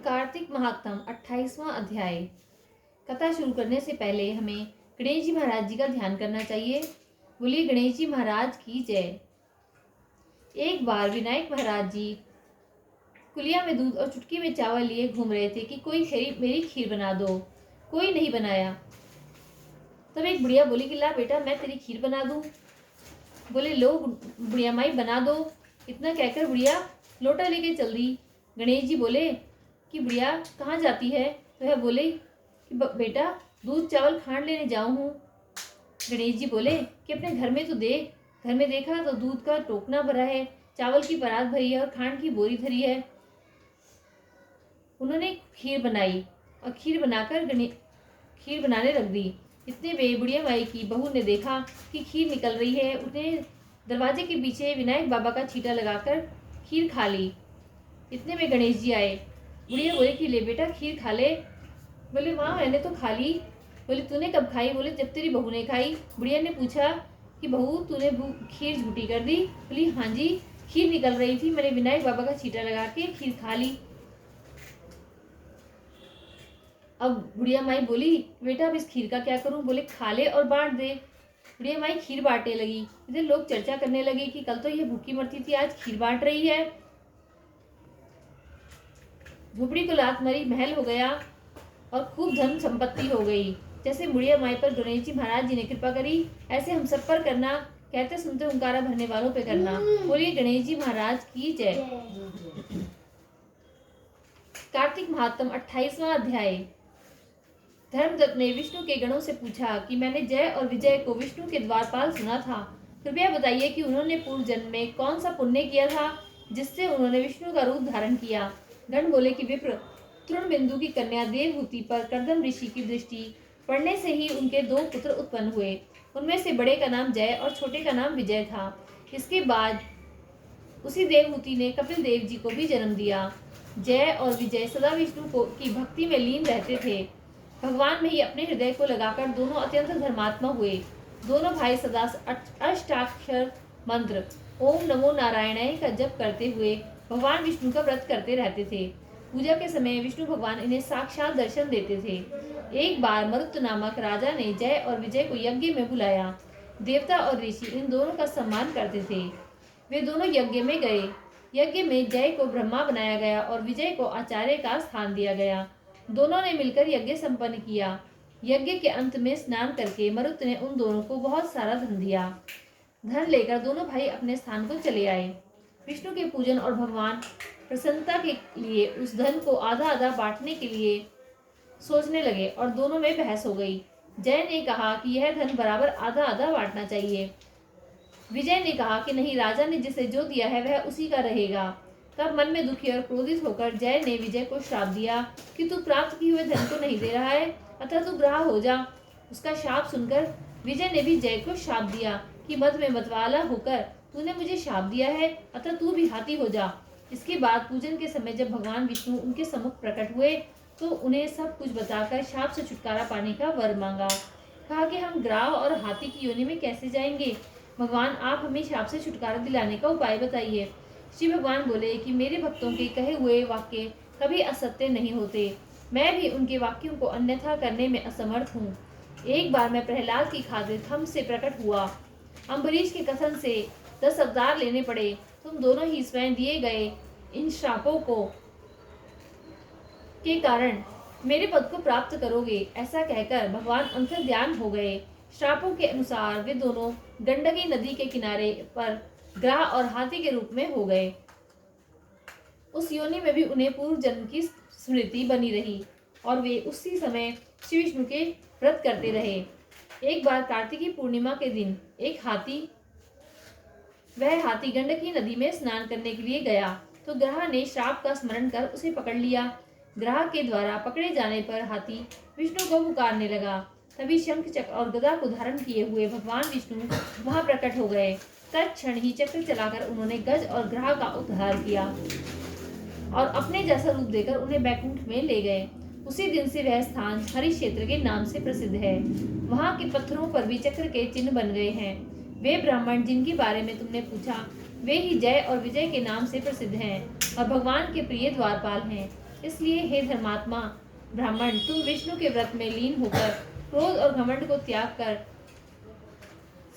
कार्तिक महात्म 28वां अध्याय। कथा शुरू करने से पहले हमें गणेश जी महाराज जी का ध्यान करना चाहिए। बोलिए गणेश जी महाराज की जय। एक बार विनायक महाराज जी कुलिया में दूध और चुटकी में चावल लिए घूम रहे थे कि कोई मेरी खीर बना दो। कोई नहीं बनाया। तब एक बुढ़िया बोली कि ला बेटा मैं तेरी खीर बना दूं। बोले लो बुढ़िया माई बना दो। इतना कहकर बुढ़िया लोटा लेके चल दी। गणेश जी बोले कि बुढ़िया कहाँ जाती है। तो वह बोले कि बेटा दूध चावल खांड लेने जाऊँ हूँ। गणेश जी बोले कि अपने घर में तो देख। घर में देखा तो दूध का टोकना भरा है, चावल की परात भरी है और खांड की बोरी धरी है। उन्होंने खीर बनाई और खीर बनाने रख दी। इतने में बुढ़िया माई की बहू ने देखा कि खीर निकल रही है। उसने दरवाजे के पीछे विनायक बाबा का छीटा लगाकर खीर खा ली। इतने में गणेश जी आए। बुढ़िया बोले कि ले बेटा खीर खा ले। बोले माँ मैंने तो खा ली। बोले तूने कब खाई। बोले जब तेरी बहू ने खाई। बुढ़िया ने पूछा कि बहू तूने खीर झूठी कर दी। बोली हाँ जी खीर निकल रही थी, मैंने विनायक बाबा का छीटा लगा के खीर खा ली। अब बुढ़िया माई बोली बेटा अब इस खीर का क्या करूं। बोले खा ले और बांट दे। बुढ़िया माई खीर बांटने लगी। इधर लोग चर्चा करने लगे कि कल तो ये भूखी मरती थी, आज खीर बांट रही है। झोपड़ी को लात मारी, महल हो गया और खूब धन संपत्ति हो गई। जैसे बुढ़िया माई पर गणेश जी महाराज जी ने कृपा करी, ऐसे हम सब पर करना। कहते सुनते हुंकारा भरने वालों पे करना। बोलिए गणेश जी महाराज की जय। कार्तिक महात्म 28वां अध्याय। धर्मदत्त ने विष्णु के गणों से पूछा कि मैंने जय और विजय को विष्णु के द्वारपाल सुना था। कृपया बताइए कि उन्होंने पूर्व जन्म में कौन सा पुण्य किया था जिससे उन्होंने विष्णु का रूप धारण किया। गण बोले कि विप्र तृण बिंदु की कन्या देवहूति पर कर्दम ऋषि की दृष्टि पड़ने से ही उनके 2 पुत्र उत्पन्न हुए। उनमें से बड़े का नाम जय और छोटे का नाम विजय था। इसके बाद उसी देवहूति ने कपिल देव जी को भी जन्म दिया। जय और विजय सदा विष्णु को की भक्ति में लीन रहते थे। भगवान में ही अपने हृदय को लगाकर दोनों अत्यंत धर्मात्मा हुए। दोनों भाई सदा अष्टाक्षर मंत्र ओम नमो नारायणाय का जप करते हुए भगवान विष्णु का व्रत करते रहते थे। पूजा के समय विष्णु भगवान इन्हें साक्षात दर्शन देते थे। एक बार मरुत नामक राजा ने जय और विजय को यज्ञ में बुलाया। देवता और ऋषि इन दोनों का सम्मान करते थे। वे दोनों यज्ञ में गए। यज्ञ में जय को ब्रह्मा बनाया गया और विजय को आचार्य का स्थान दिया गया। दोनों ने मिलकर यज्ञ संपन्न किया। यज्ञ के अंत में स्नान करके मरुत ने उन दोनों को बहुत सारा धन दिया। धन लेकर दोनों भाई अपने स्थान को चले आए। विष्णु के पूजन और भगवान प्रसन्नता के लिए उस धन को आधा आधा बांटने के लिए सोचने लगे और दोनों में बहस हो गई। जय ने कहा कि यह धन बराबर आधा आधा बांटना चाहिए। विजय ने कहा कि नहीं, राजा ने जिसे जो दिया है वह उसी का रहेगा। तब मन में दुखी और क्रोधित होकर जय ने विजय को श्राप दिया कि तू प्राप्त किए हुए धन को नहीं दे रहा है, अतः तू ग्राह हो जा। उसका शाप सुनकर विजय ने भी जय को शाप दिया कि मद में मतवाला होकर तूने मुझे शाप दिया है, अतः तू भी हाथी हो जा। इसके बाद पूजन के समय जब भगवान विष्णु उनके सम्मुख प्रकट हुए तो उन्हें सब कुछ बताकर शाप से छुटकारा पाने का वर मांगा। कहा कि हम ग्राह और हाथी की योनि में कैसे जाएंगे। भगवान आप हमें शाप से छुटकारा दिलाने का उपाय बताइए। श्री भगवान बोले कि मेरे भक्तों के कहे हुए वाक्य कभी असत्य नहीं होते। मैं भी उनके वाक्यों को अन्यथा करने में असमर्थ हूँ। एक बार मैं प्रहलाद की खातिर थम से प्रकट हुआ। अम्बरीश के कथन से 10 अवतार लेने पड़े। तुम दोनों ही स्वयं दिए गए इन श्रापों को के कारण मेरे पद को प्राप्त करोगे। ऐसा कहकर भगवान अंतर्ध्यान हो गए। श्रापों के अनुसार वे दोनों गंडकी नदी के किनारे पर ग्राह और हाथी के रूप में हो गए। उस योनि में भी उन्हें पूर्व जन्म की स्मृति बनी रही और वे उसी समय श्री विष्णु के व्रत करते रहे। एक बार कार्तिकी पूर्णिमा के दिन वह हाथी गंडकी नदी में स्नान करने के लिए गया तो ग्राह ने श्राप का स्मरण कर उसे पकड़ लिया। ग्राह के द्वारा पकड़े जाने पर हाथी विष्णु को पुकारने लगा। तभी शंख चक्र और गदा को धारण किए हुए भगवान विष्णु वहां प्रकट हो गए। तत्क्षण ही चक्र चलाकर उन्होंने गज और ग्राह का उद्धार किया और अपने जैसा रूप देकर उन्हें बैकुंठ में ले गए। उसी दिन से वह स्थान हरि क्षेत्र के नाम से प्रसिद्ध है। वहां के पत्थरों पर भी चक्र के चिन्ह बन गए हैं। वे ब्राह्मण जिनके बारे में तुमने पूछा वे ही जय और विजय के नाम से प्रसिद्ध हैं और भगवान के प्रिय द्वारपाल हैं। इसलिए हे धर्मात्मा ब्राह्मण, तुम विष्णु के व्रत में लीन होकर क्रोध और घमंड को त्याग कर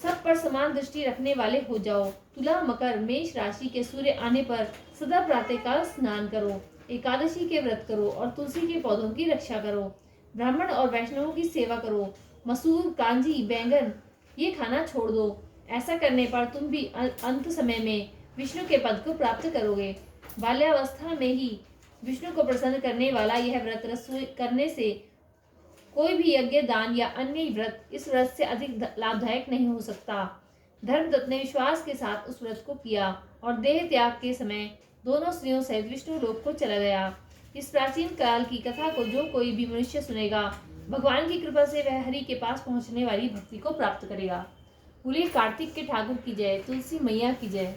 सब पर समान दृष्टि रखने वाले हो जाओ। तुला, मकर, मेष राशि के सूर्य आने पर सदा प्रातःकाल स्नान करो, एकादशी के व्रत करो और तुलसी के पौधों की रक्षा करो। ब्राह्मण और वैष्णवों की सेवा करो। मसूर, कांजी, बैंगन ये खाना छोड़ दो। ऐसा करने पर तुम भी अंत समय में विष्णु के पद को प्राप्त करोगे। बाल्यावस्था में ही विष्णु को प्रसन्न करने वाला यह व्रत रसोई करने से कोई भी यज्ञ, दान या अन्य व्रत इस व्रत से अधिक लाभदायक नहीं हो सकता। धर्मदत्त ने विश्वास के साथ उस व्रत को किया और देह त्याग के समय दोनों स्त्रियों सहित विष्णु लोक को चला गया। इस प्राचीन काल की कथा को जो कोई भी मनुष्य सुनेगा, भगवान की कृपा से वह हरि के पास पहुंचने वाली भक्ति को प्राप्त करेगा। बोलिए कार्तिक के ठाकुर की जय, तुलसी मैया की जय।